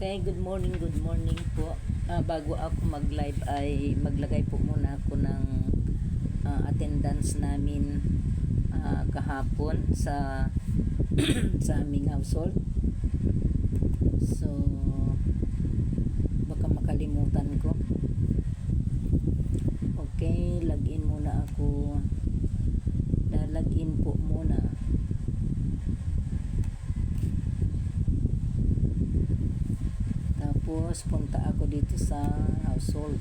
Okay, good morning po. Bago ako mag-live ay maglagay po muna ako ng attendance namin kahapon sa sa aming household. So, baka makalimutan ko. Okay, login muna ako. Login po muna. Tapos punta ako dito sa household.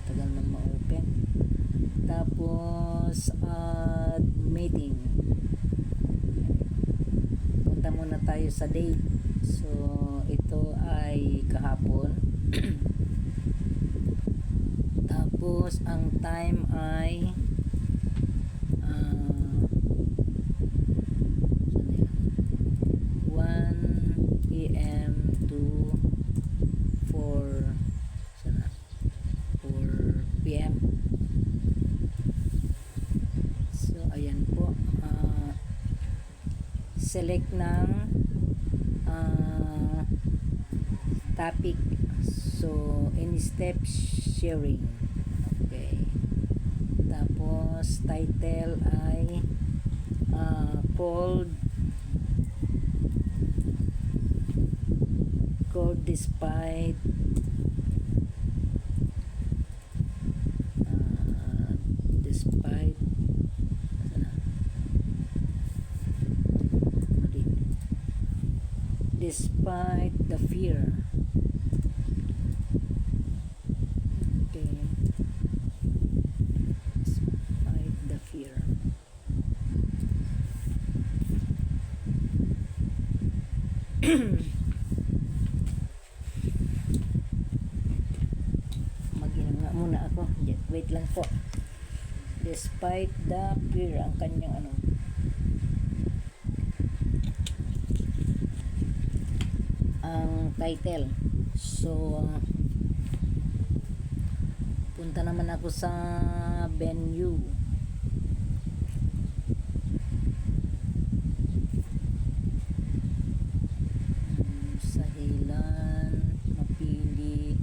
Tagal nang ma-open. Tapos add meeting. Punta muna tayo sa date. So ito ay kahapon. Tapos ang time ay 1 PM to 4 PM. So ayan po, select ng topic. So any step sharing. Okay. Tapos title ay called despite despite the fear. Okay. Despite the fear. Mag-inanga muna ako. Wait lang po. Despite the fear, ang kanyang ang title. So punta naman ako sa venue. Sa Hilan, mapili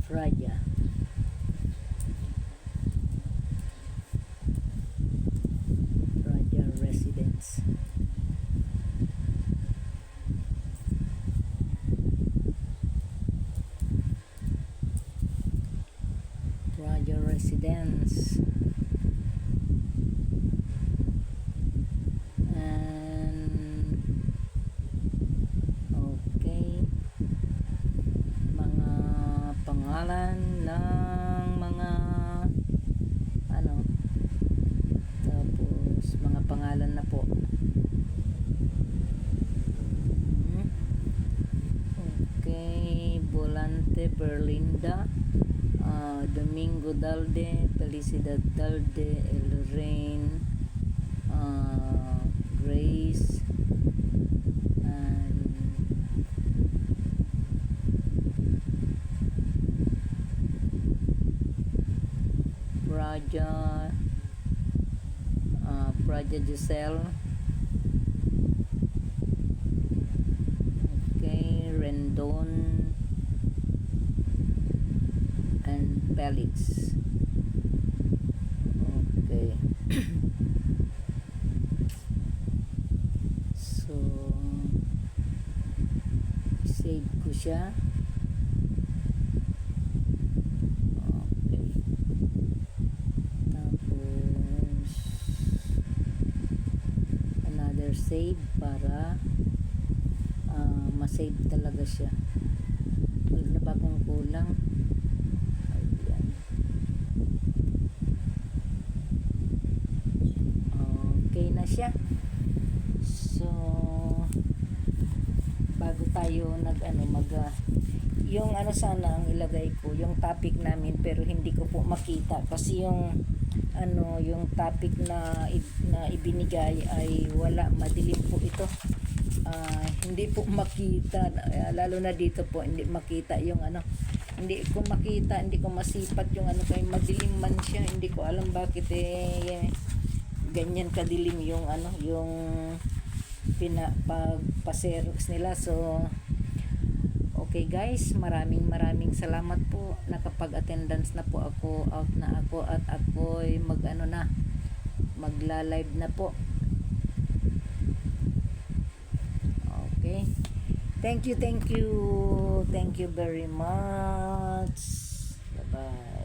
Praja. Praja Residence. Praja Residence. And okay, mga pangalan ng mga tapos mga pangalan na po. Okay, Volante Berlinda, Domingo Dalde, Felicidad Dalde, Elrain, Grace, and Praja Giselle. Okay, Rendon and Felix. Okay. So save ko siya. Okay. Tapos another save para masave talaga siya. Wala na ba akong kulang? Ayan. Okay na siya. So bago tayo yung sana ang ilagay ko yung topic namin, pero hindi ko po makita kasi yung topic na ibinigay ay wala, madilim po ito. Hindi po makita, lalo na dito po hindi makita yung hindi ko makita, hindi ko masipat yung ano, kay madilim man siya, hindi ko alam bakit ganyan kadilim yung ano, yung pagpa-xerox nila. So okay guys, maraming salamat po, nakapag-attendance na po ako, out na ako, at ako'y magla-live na po. Okay, thank you very much. Bye bye.